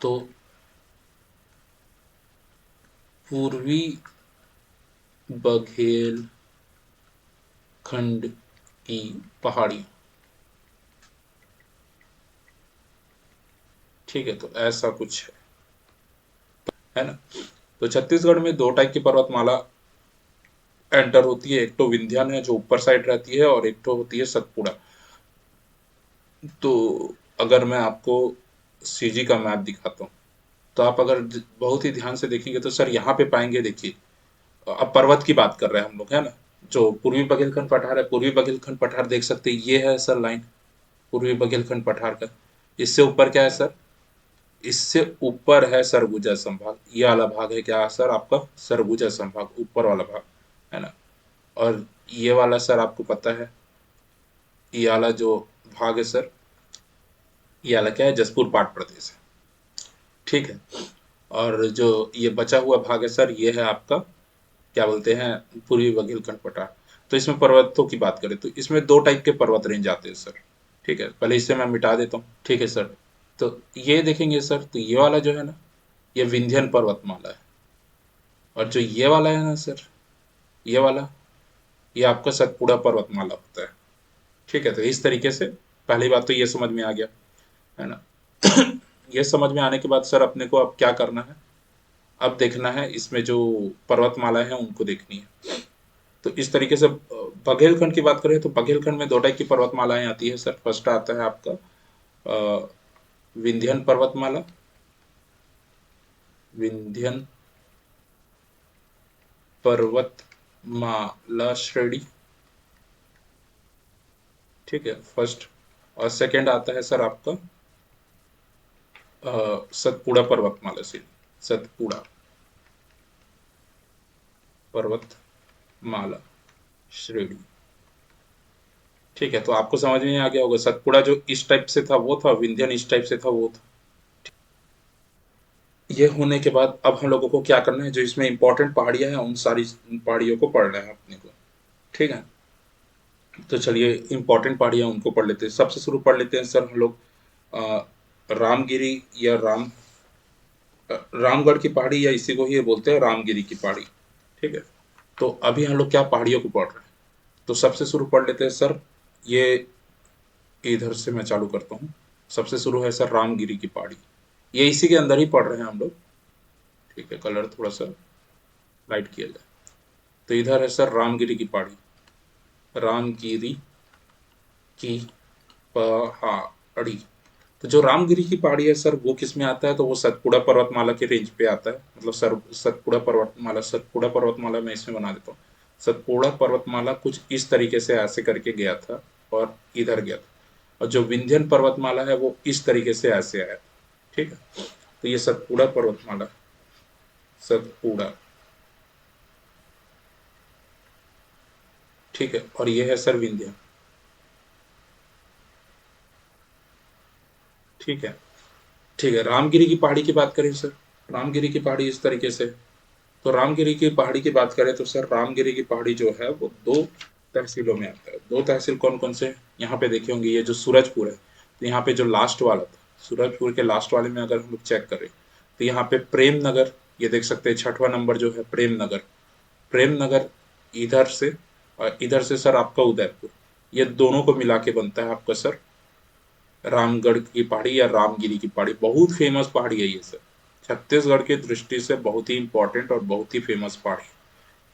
तो पूर्वी बघेलखंड की पहाड़ी, ठीक है, तो ऐसा कुछ है ना। तो छत्तीसगढ़ में दो टाइप की पर्वतमाला एंटर होती है, एक तो विंध्यान है जो ऊपर साइड रहती है, और एक तो होती है सतपुड़ा। तो अगर मैं आपको सीजी का मैप दिखाता हूँ, तो आप अगर बहुत ही ध्यान से देखेंगे तो सर यहाँ पे पाएंगे, देखिए, अब पर्वत की बात कर रहे हैं हम लोग, है ना। जो पूर्वी बघेलखंड पठार है, पूर्वी बघेलखंड पठार देख सकते हैं, ये है सर लाइन पूर्वी बघेलखंड पठार का। इससे ऊपर क्या है सर? इससे ऊपर है सरगुजा संभाग, ये वाला भाग है क्या सर आपका? सरगुजा संभाग, ऊपर वाला भाग, है ना। और ये वाला सर आपको पता है, ये वाला जो भाग है सर, ये वाला क्या है? जसपुर पाट प्रदेश है, ठीक है। और जो ये बचा हुआ भाग है सर, ये है आपका, क्या बोलते हैं, पूर्वी बघेलखंड पठार। तो इसमें पर्वतों की बात करें तो इसमें दो टाइप के पर्वत रेंज आते हैं सर, ठीक है। पहले इसे मैं मिटा देता हूँ, ठीक है सर। तो ये देखेंगे सर, तो ये वाला जो है ना, ये विंध्यन पर्वतमाला है। और जो ये वाला है ना सर, ये वाला, ये आपका सतपुड़ा पर्वतमाला होता है, ठीक है। तो इस तरीके से पहली बात तो ये समझ में आ गया, है ना। ये समझ में आने के बाद सर अपने को अब क्या करना है? अब देखना है इसमें जो पर्वतमाला है उनको देखनी है। तो इस तरीके से बघेलखंड की बात करें तो बघेलखंड में दो टाइप की पर्वतमालाएं आती है सर। फर्स्ट आता है आपका अ, विंध्यन पर्वतमाला, विंध्यन पर्वतमाला श्रेणी, ठीक है, फर्स्ट। और सेकंड आता है सर आपका सतपुड़ा पर्वतमाला श्रेणी, सतपुड़ा पर्वतमाला श्रेणी, ठीक है। तो आपको समझ में आ गया होगा, सतपुड़ा जो इस टाइप से था वो था, विंध्यन इस टाइप से था वो था। ये होने के बाद अब हम लोगों को क्या करना है, जो इसमें इंपॉर्टेंट पहाड़ियां हैं उन सारी पहाड़ियों को पढ़ना है अपने को, ठीक है। तो चलिए इंपॉर्टेंट पहाड़ियां उनको पढ़ लेते हैं। सबसे शुरू पढ़ लेते हैं सर हम लोग अ, रामगिरी या रामगढ़ की पहाड़ी, या इसी को ही बोलते हैं रामगिरी की पहाड़ी, ठीक है। तो अभी हम लोग क्या पहाड़ियों को पढ़ रहे हैं, तो सबसे शुरू पढ़ लेते हैं सर, ये इधर से मैं चालू करता हूँ। सबसे शुरू है सर रामगिरी की पहाड़ी, ये इसी के अंदर ही पढ़ रहे हैं हम लोग, ठीक है। कलर थोड़ा सा लाइट किया जाए। तो इधर है सर रामगिरी की पहाड़ी, रामगिरी की पहाड़ी। तो जो रामगिरी की पहाड़ी है सर, वो किस में आता है? तो वो सतपुड़ा पर्वतमाला के रेंज पे आता है, मतलब सर सतपुड़ा पर्वतमाला मैं इसमें बना देता हूँ। सतपुड़ा पर्वतमाला कुछ इस तरीके से ऐसे करके गया था और इधर गया था। और जो विंध्यन पर्वतमाला है वो इस तरीके से ऐसे आया, ठीक है। तो ये सतपुड़ा पर्वतमाला, सतपुड़ा, ठीक है। और ये है सर विंध्य, ठीक है। ठीक है, रामगिरी की पहाड़ी की बात करें सर, रामगिरी की पहाड़ी इस तरीके से। तो रामगिरी की पहाड़ी की बात करें तो सर रामगिरी की पहाड़ी जो है वो दो तहसीलों में आता है। दो तहसील कौन कौन से हैं? यहाँ पे देखे होंगे, ये जो सूरजपुर है, तो यहाँ पे जो लास्ट वाला था, सूरजपुर के लास्ट वाले में अगर हम लोग चेक करें तो यहाँ पे प्रेम नगर, ये देख सकते हैं छठवां नंबर जो है प्रेम नगर। प्रेम नगर इधर से, और इधर से सर आपका उदयपुर, ये दोनों को मिला के बनता है आपका सर रामगढ़ की पहाड़ी या रामगिरी की पहाड़ी। बहुत फेमस पहाड़ी है ये सर, छत्तीसगढ़ की दृष्टि से बहुत ही इंपॉर्टेंट और बहुत ही फेमस पहाड़ी।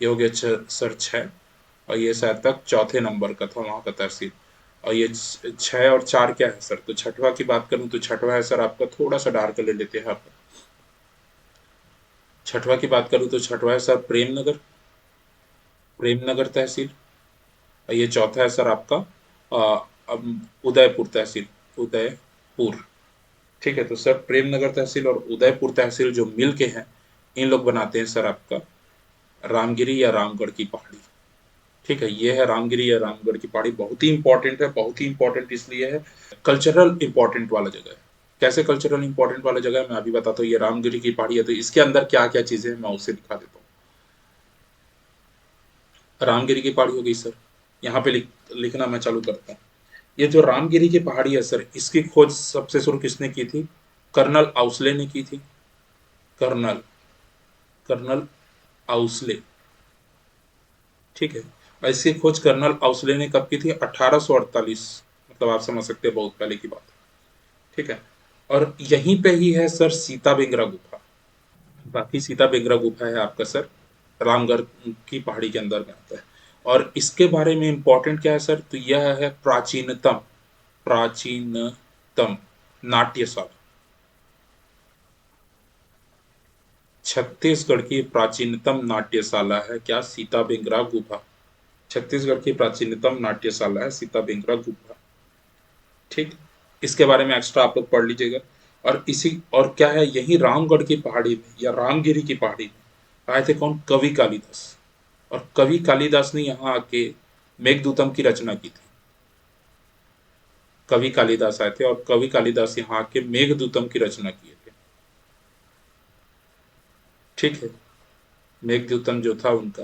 ये हो गया सर छः, और ये शायद तक चौथे नंबर का था वहाँ का तहसील। और ये छः और चार क्या है सर? तो छठवा की बात करूँ तो छठवा है सर आपका, थोड़ा सा डार्क ले लेते हैं आप। छठवा की बात करूँ तो छठवा है सर प्रेमनगर, प्रेमनगर तहसील। और ये चौथा है सर आपका उदयपुर तहसील, उदयपुर, ठीक है। तो सर प्रेमनगर तहसील और उदयपुर तहसील जो मिल के हैं, इन लोग बनाते हैं सर आपका रामगिरी या रामगढ़ की पहाड़ी, ठीक है। ये है रामगिरी या रामगढ़ की पहाड़ी, बहुत ही इंपॉर्टेंट है। बहुत ही इंपॉर्टेंट इसलिए है, कल्चरल इंपॉर्टेंट वाला जगह है। कैसे कल्चरल इंपॉर्टेंट वाला जगह है मैं अभी बताता हूँ। ये रामगिरी की पहाड़ी है, तो इसके अंदर क्या क्या चीजें हैं मैं उसे दिखा देता हूँ। रामगिरी की पहाड़ी हो गई सर, यहाँ पे लिखना मैं चालू करता हूँ। ये जो रामगिरी की पहाड़ी है सर, इसकी खोज सबसे शुरू किसने की थी? कर्नल आउसले ने की थी। कर्नल कर्नल आउसले, ठीक है। और इसकी खोज कर्नल आउसले ने कब की थी? 1848, मतलब आप समझ सकते हैं बहुत पहले की बात है, ठीक है। और यहीं पे ही है सर सीता बेंगरा गुफा। बाकी सीता बेंगरा गुफा है आपका सर रामगढ़ की पहाड़ी के अंदर में आता है। और इसके बारे में इंपॉर्टेंट क्या है सर, तो यह है प्राचीनतम नाट्यशाला। छत्तीसगढ़ की प्राचीनतम नाट्यशाला है क्या? सीता बेंगरा गुफा। छत्तीसगढ़ की प्राचीनतम नाट्यशाला है सीता बेंगरा गुफा, ठीक। इसके बारे में एक्स्ट्रा आप लोग पढ़ लीजिएगा। और इसी और क्या है, यही रामगढ़ की पहाड़ी में या रामगिरी की पहाड़ी में आए थे कौन? कवि कालिदास। और कवि कालिदास ने यहाँ आके मेघदूतम की रचना की थी। कवि कालिदास आए थे और कवि कालिदास यहाँ आके मेघदूतम की रचना किए थे, ठीक है। मेघदूतम जो था उनका,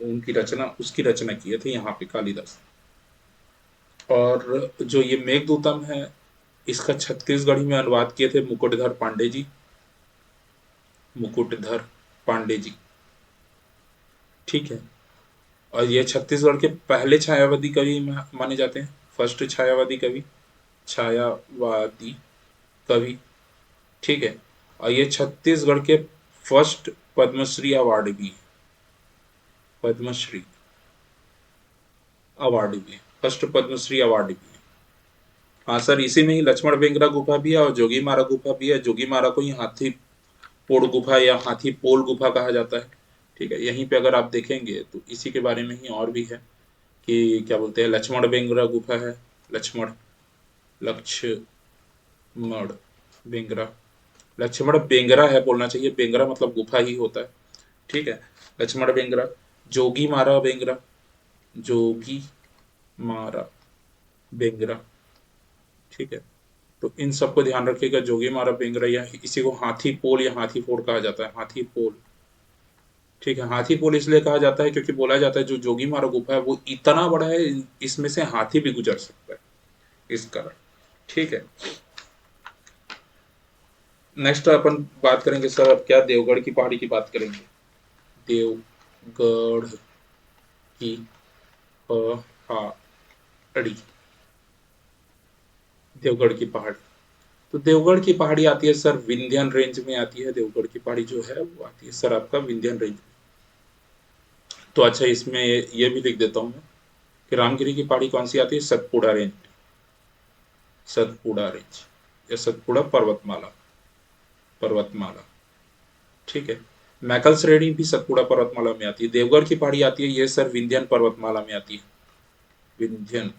उनकी रचना, उसकी रचना किए थे यहाँ पे कालिदास। और जो ये मेघदूतम है, इसका छत्तीसगढ़ी में अनुवाद किए थे मुकुटधर पांडे जी। मुकुटधर पांडे जी, ठीक है। और ये छत्तीसगढ़ के पहले छायावादी कवि माने जाते हैं, फर्स्ट छायावादी कवि, छायावादी कवि, ठीक है। और ये छत्तीसगढ़ के फर्स्ट पद्मश्री अवार्ड भी है, पद्मश्री अवार्ड भी है, फर्स्ट पद्मश्री अवार्ड भी है। हाँ सर, इसी में ही लक्ष्मण बेंगरा गुफा भी है और जोगी मारा गुफा भी है। जोगी मारा को ही हाथी पोड़ गुफा या हाथी पोल गुफा कहा जाता है, ठीक है। यहीं पे अगर आप देखेंगे तो इसी के बारे में ही और भी है कि क्या बोलते हैं, लक्ष्मण बेंगरा गुफा है। लक्ष्मण लक्ष्मण बेंगरा, लक्ष्मण बेंगरा है बोलना चाहिए, बेंगरा मतलब गुफा ही होता है, ठीक है। लक्ष्मण बेंगरा, जोगी मारा बेंगरा, जोगी मारा बेंगरा, ठीक है। तो इन सबको ध्यान रखिएगा। जोगी मारा बेंगरा, या इसी को हाथी पोल या हाथी फोड़ कहा जाता है, हाथी पोल, ठीक है। हाथी पोल इसलिए कहा जाता है क्योंकि बोला जाता है जो जोगी मारा गुफा है वो इतना बड़ा है, इसमें से हाथी भी गुजर सकता है, इस कारण, ठीक है। नेक्स्ट अपन बात करेंगे सर, अब क्या, देवगढ़ की पहाड़ी की बात करेंगे। देवगढ़ की पहाड़ी, देवगढ़ की पहाड़ी, तो देवगढ़ की पहाड़ी आती है सर विंध्यन रेंज में आती है। देवगढ़ की पहाड़ी जो है वो आती है सर आपका विंध्यन रेंज में। तो अच्छा, इसमें ये भी लिख देता हूँ मैं कि रामगिरी की पहाड़ी कौन सी आती है? सतपुड़ा रेंज, सतपुड़ा रेंज या सतपुड़ा पर्वतमाला, पर्वतमाला, ठीक है। मैकल श्रेणी भी सतपुड़ा पर्वतमाला में आती है। देवगढ़ की पहाड़ी आती है ये सर विंध्यन पर्वतमाला में आती है, विंध्यन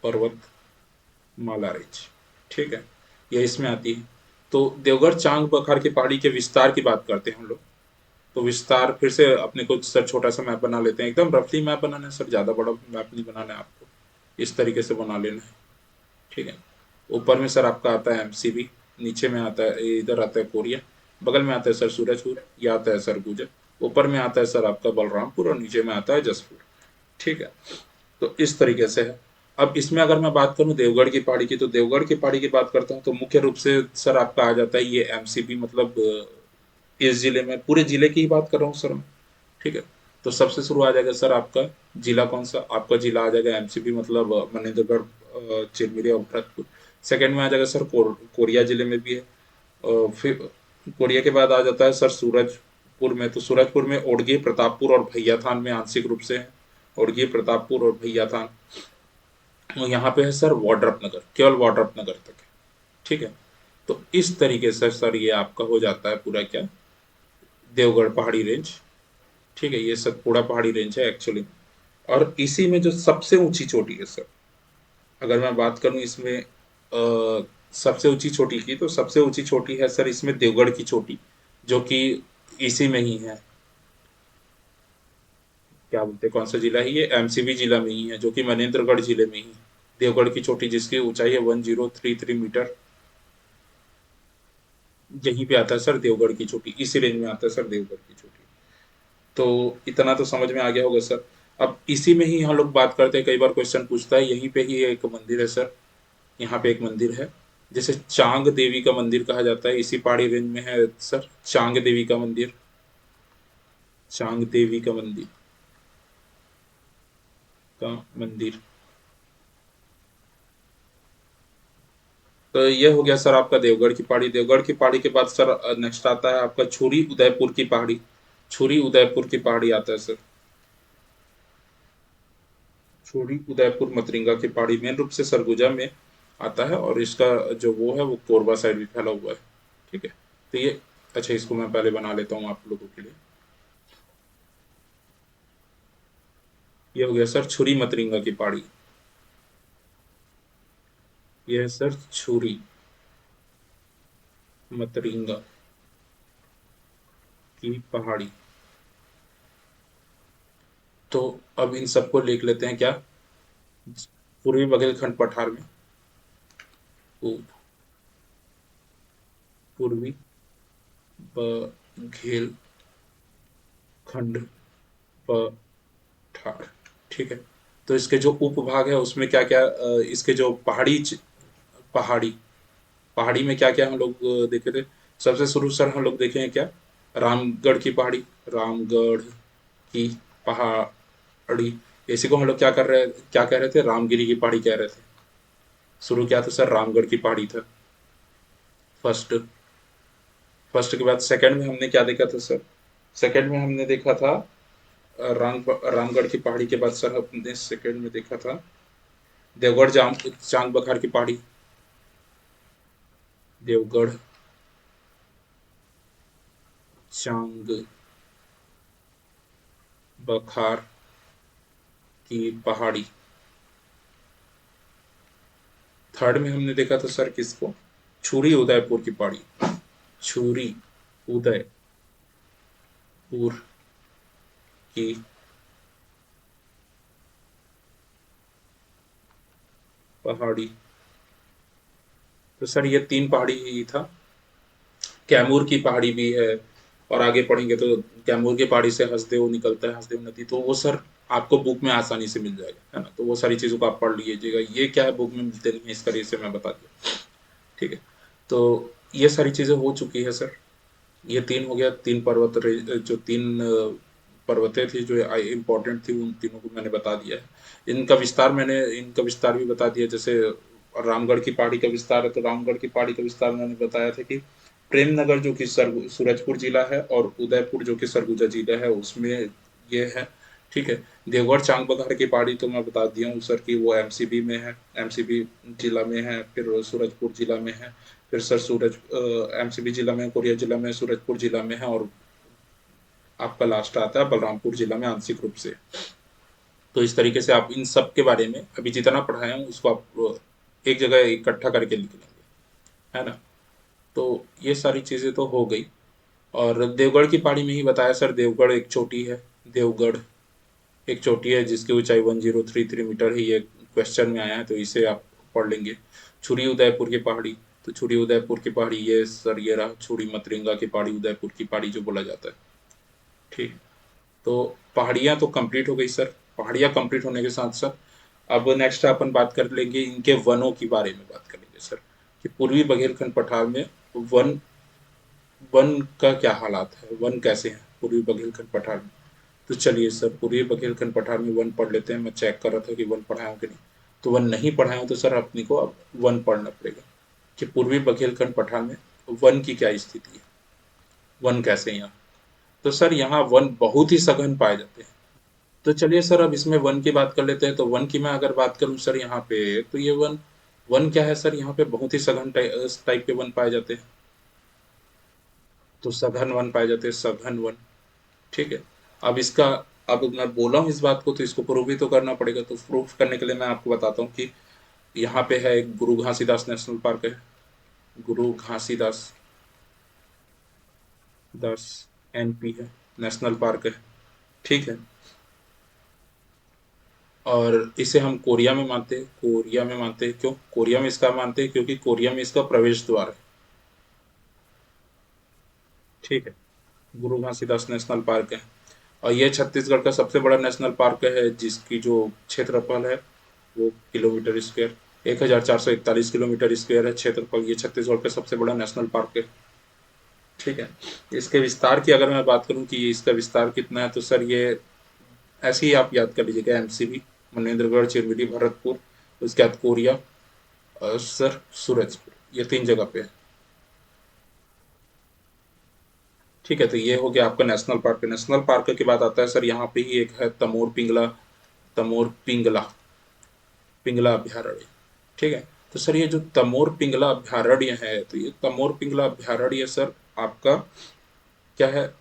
पर्वतमाला रेंज, ठीक है, ये इसमें आती है। तो देवगढ़ चांग बखार की पहाड़ी के विस्तार की बात करते हैं हम लोग। तो विस्तार फिर से अपने को सर छोटा सा मैप बना लेते हैं, एकदम रफली मैप बनाना है सर, ज़्यादा बड़ा मैप नहीं बनाना है आपको, इस तरीके से बना लेना है, ठीक है। ऊपर में सर आपका आता है एमसीबी, नीचे में आता है, इधर आता है कोरिया, बगल में आता है सर सूरजपुर, या आता है सरगुजा, ऊपर में आता है सर आपका बलरामपुर और नीचे में आता है जसपुर, ठीक है। तो इस तरीके से है। अब इसमें अगर मैं बात करूं देवगढ़ की पहाड़ी की, तो देवगढ़ की पहाड़ी की बात करता हूं तो मुख्य रूप से सर आपका आ जाता है ये एमसीबी, मतलब इस जिले में, पूरे जिले की ही बात कर रहा हूँ सर मैं, ठीक है। तो सबसे शुरू आ जाएगा सर आपका जिला कौन सा? आपका जिला आ जाएगा एमसीबी, मतलब मनेन्द्रगढ़, चिरमिरी और भरतपुर। सेकंड में आ जाएगा सर कोरिया जिले में भी है। फिर कोरिया के बाद आ जाता है सर सूरजपुर में। तो सूरजपुर में ओड़गी, प्रतापपुर और भैयाथान में आंशिक रूप से है, ओड़गी, प्रतापपुर और भैयाथान। और यहाँ पे है सर वाड्रप नगर, केवल वाड्रप नगर तक है, ठीक है। तो इस तरीके से सर ये आपका हो जाता है पूरा क्या, देवगढ़ पहाड़ी रेंज, ठीक है। ये सतपुड़ा पहाड़ी रेंज है एक्चुअली। और इसी में जो सबसे ऊंची चोटी है सर, अगर मैं बात करूं इसमें सबसे ऊंची चोटी की, तो सबसे ऊंची चोटी है सर इसमें देवगढ़ की चोटी, जो कि इसी में ही है, क्या बोलते हैं, कौन सा जिला है ये? एमसीबी जिला में ही है, जो कि मनेन्द्रगढ़ जिले में ही। देवगढ़ की चोटी जिसकी ऊंचाई है 1033 मीटर, यहीं पे आता है सर देवगढ़ की चोटी, इसी रेंज में आता है सर देवगढ़ की चोटी। तो इतना तो समझ में आ गया होगा सर। अब इसी में ही हम लोग बात करते हैं, कई बार क्वेश्चन पूछता है, यहीं पे ही एक मंदिर है सर, यहाँ पे एक मंदिर है जिसे चांग देवी का मंदिर कहा जाता है, इसी पहाड़ी रेंज में है सर, चांग देवी का मंदिर। चांग देवी का मंदिर का मंदिर। तो ये हो गया सर आपका देवगढ़ की पहाड़ी। देवगढ़ की पहाड़ी के बाद सर नेक्स्ट आता है आपका छुरी उदयपुर की पहाड़ी। छुरी उदयपुर की पहाड़ी आता है सर। छुरी उदयपुर मतरिंगा की पहाड़ी मेन रूप से सरगुजा में आता है, और इसका जो वो है वो कोरबा साइड भी फैला हुआ है। ठीक है। तो ये, अच्छा इसको मैं पहले बना लेता हूँ आप लोगों के लिए। ये हो गया सर छुरी मतरिंगा की पहाड़ी। ये है सर छुरी मतरिंगा की पहाड़ी। तो अब इन सबको लिख लेते हैं क्या, पूर्वी बघेलखंड पठार में। पूर्वी बघेलखंड पठार। ठीक है। तो इसके जो उपभाग है उसमें क्या क्या, इसके जो पहाड़ी पहाड़ी में क्या क्या हम लोग देखे थे। सबसे शुरू सर हम लोग देखे हैं क्या, रामगढ़ की पहाड़ी। रामगढ़ की पहाड़ी। इसी को हम लोग क्या कह रहे थे, रामगिरी की पहाड़ी कह रहे थे। शुरू क्या था सर, रामगढ़ की पहाड़ी था फर्स्ट। फर्स्ट के बाद सेकंड में हमने क्या देखा था सर, सेकंड में हमने देखा था रामगढ़ की पहाड़ी के बाद सर हमने सेकंड में देखा था देवगढ़ चांग बखार की पहाड़ी। देवगढ़ चांग बखार की पहाड़ी। थर्ड में हमने देखा था सर किसको, छुरी उदयपुर की पहाड़ी। छुरी उदयपुर की पहाड़ी। तो सर ये तीन पहाड़ी ही था। कैमूर की पहाड़ी भी है, और आगे पढ़ेंगे तो कैमूर की पहाड़ी से हसदेव निकलता है, हसदेव नदी, तो वो सर आपको बुक में आसानी से मिल जाएगा, है ना। तो वो सारी चीज़ों को आप पढ़ लीजिएगा, ये क्या है बुक में मिलते नहीं है, इस तरह से मैं बता दिया। ठीक है। तो ये सारी चीज़ें हो चुकी है सर। ये तीन हो गया, तीन जो तीन पर्वतें थी जो इम्पोर्टेंट थी, उन तीनों को मैंने बता दिया है। इनका विस्तार भी बता दिया। जैसे रामगढ़ की पहाड़ी का विस्तार है, तो रामगढ़ की पहाड़ी का विस्तार मैंने बताया था कि प्रेमनगर जो कि सूरजपुर जिला है, और उदयपुर जो कि सरगुजा जिला है, उसमें ये है। ठीक है। देवगढ़ चांग बखार की पहाड़ी तो मैं बता दिया हूँ सर कि वो एमसीबी में है, एमसीबी जिला में है, फिर सूरजपुर जिला में है, फिर सर एमसीबी जिला में, कोरिया जिला में, सूरजपुर जिला में है, और आपका लास्ट आता है बलरामपुर जिला में आंशिक रूप से। तो इस तरीके से आप इन सब के बारे में अभी जितना पढ़ाए हैं उसको आप एक जगह इकट्ठा करके लिख लेंगे, है ना। तो ये सारी चीज़ें तो हो गई। और देवगढ़ की पहाड़ी में ही बताया सर, देवगढ़ एक चोटी है। देवगढ़ एक चोटी है जिसकी ऊंचाई 1033 मीटर है, ये क्वेश्चन में आया है, तो इसे आप पढ़ लेंगे। छुरी उदयपुर की पहाड़ी, तो छुरी उदयपुर की पहाड़ी ये सर ये रहा, छुरी मतरिंगा की पहाड़ी, उदयपुर की पहाड़ी जो बोला जाता है। ठीक। तो पहाड़ियाँ तो कंप्लीट हो गई सर। पहाड़ियाँ कंप्लीट होने के साथ साथ अब नेक्स्ट अपन बात कर लेंगे इनके वनों के बारे में, बात करेंगे सर कि पूर्वी बघेलखंड पठार में वन वन का क्या हालात है, वन कैसे हैं पूर्वी बघेलखंड पठार में। तो चलिए सर पूर्वी बघेलखंड पठार में वन पढ़ लेते हैं। मैं चेक कर रहा था कि वन पढ़ाया हूँ कि नहीं, तो वन नहीं पढ़ाया हूँ, तो सर अपने को अब वन पढ़ना पड़ेगा कि पूर्वी बघेलखंड पठार में वन की क्या स्थिति है, वन कैसे हैं यहाँ। तो सर यहाँ वन बहुत ही सघन पाए जाते हैं। तो चलिए सर अब इसमें वन की बात कर लेते हैं। तो वन की मैं अगर बात करूँ सर यहाँ पे, तो ये वन वन क्या है सर, यहाँ पे बहुत ही सघन टाइप के वन पाए जाते हैं। तो सघन वन पाए जाते हैं, सघन वन। ठीक है। अब इसका, अब मैं बोला हूँ इस बात को तो इसको प्रूव भी तो करना पड़ेगा। तो प्रूफ करने के लिए मैं आपको बताता हूँ कि यहाँ पे है एक गुरु घासीदास नेशनल पार्क है। गुरु घासीदास दास एनपी है, नेशनल पार्क है। ठीक है। और इसे हम कोरिया में मानते हैं, कोरिया में मानते हैं। क्यों कोरिया में इसका मानते हैं, क्योंकि कोरिया में इसका प्रवेश द्वार है। ठीक है। गुरु घासीदास नेशनल पार्क है, और ये छत्तीसगढ़ का सबसे बड़ा नेशनल पार्क है, जिसकी जो क्षेत्रफल है वो किलोमीटर स्क्वायर 1441 किलोमीटर स्क्वायर है क्षेत्रफल। ये छत्तीसगढ़ का सबसे बड़ा नेशनल पार्क है। ठीक है। इसके विस्तार की अगर मैं बात करूं कि इसका विस्तार कितना है, तो सर ये ऐसे ही आप याद कर लीजिएगा, एमसीबी, मनेन्द्रगढ़, चिरमिरी, भरतपुर, उसके बाद कोरिया और सर सूरजपुर, ये 3 जगह पे है। ठीक है, तो ये हो गया आपका नेशनल पार्क। नेशनल पार्क के बाद आता है सर यहाँ पे ही एक है तमोर पिंगला, तमोर पिंगला, पिंगला अभ्यारण्य। ठीक है। तो सर ये जो तमोर पिंगला अभ्यारण्य है, तो ये तमोर पिंगला अभ्यारण्य सर आपका क्या है,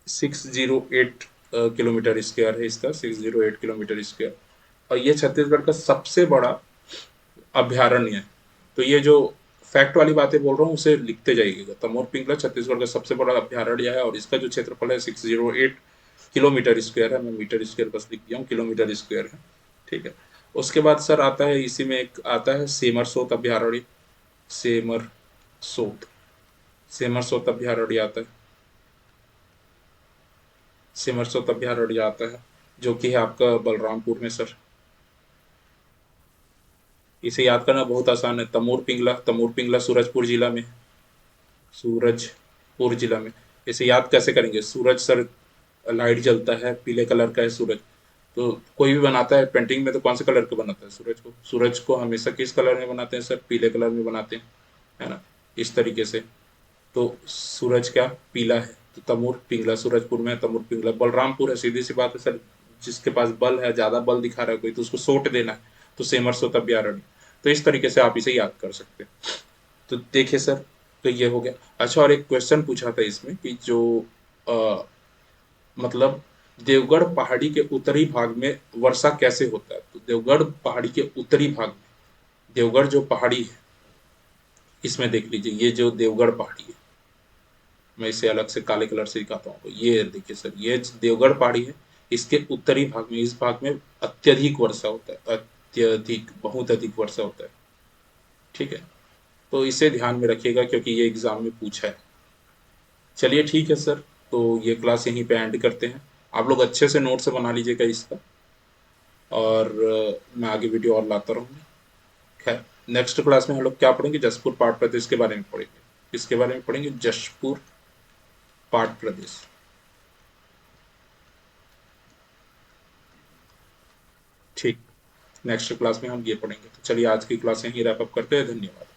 608 किलोमीटर स्क्वायर है इसका, 608 किलोमीटर स्क्वायर। और ये छत्तीसगढ़ का सबसे बड़ा अभ्यारण्य है। तो ये जो फैक्ट वाली बातें बोल रहा हूँ उसे लिखते जाइएगा। तमोर पिंगला छत्तीसगढ़ का सबसे बड़ा अभ्यारण्य है और इसका जो क्षेत्रफल है 608 किलोमीटर स्क्वायर है। मैं मीटर स्क्वायर बस लिख दिया हूँ, किलोमीटर स्क्वायर है। ठीक है। उसके बाद सर आता है, इसी में एक आता है सेमरसोत अभ्यारण्य, सेमर सोत, सेमरसोत अभ्यारण्य आता है, सेमरसोत अभ्यारण्य आता है, जो कि है आपका बलरामपुर में सर। इसे याद करना बहुत आसान है, तमोर पिंगला, तमोर पिंगला सूरजपुर जिला में, सूरजपुर जिला में। इसे याद कैसे करेंगे, सूरज सर लाइट जलता है, पीले कलर का है सूरज। तो कोई भी बनाता है पेंटिंग में तो कौन से कलर का बनाता है, सूरज को। सूरज को हमेशा किस कलर में बनाते हैं सर, पीले कलर में बनाते हैं, है ना, इस तरीके से। तो सूरज क्या पीला है, तो तमोर पिंगला सूरजपुर में है, तमोर पिंगला। बलरामपुर है, सीधी सी बात है सर, जिसके पास बल है, ज्यादा बल दिखा रहा है कोई, तो उसको सोट देना है, तो सेमर सोत अभ्यारण्य। तो इस तरीके से आप इसे याद कर सकते हैं। तो देखिए सर, तो ये हो गया। अच्छा, और एक क्वेश्चन पूछा था इसमें कि जो अ, मतलब देवगढ़ पहाड़ी के उत्तरी भाग में वर्षा कैसे होता है। तो देवगढ़ पहाड़ी के उत्तरी भाग में, देवगढ़ जो पहाड़ी है, इसमें देख लीजिए, ये जो देवगढ़ पहाड़ी है, मैं इसे अलग से काले कलर से दिखाता हूँ। ये देखिए सर, ये देवगढ़ पहाड़ी है, इसके उत्तरी भाग में, इस भाग में अत्यधिक वर्षा होता है, अत्यधिक, बहुत अधिक वर्षा होता है। ठीक है। तो इसे ध्यान में रखिएगा क्योंकि ये एग्जाम में पूछा है। चलिए ठीक है सर, तो ये क्लास यहीं पे एंड करते हैं। आप लोग अच्छे से नोट्स बना लीजिएगा इसका, और मैं आगे वीडियो और लाता रहूँगा। खैर, नेक्स्ट क्लास में हम लोग क्या पढ़ेंगे, जसपुर पाठ प्रदेश के बारे में पढ़ेंगे। किसके बारे में पढ़ेंगे, जशपुर पाठ प्रदेश। ठीक, नेक्स्ट क्लास में हम ये पढ़ेंगे। तो चलिए आज की क्लास यहीं रैप अप करते हैं। धन्यवाद।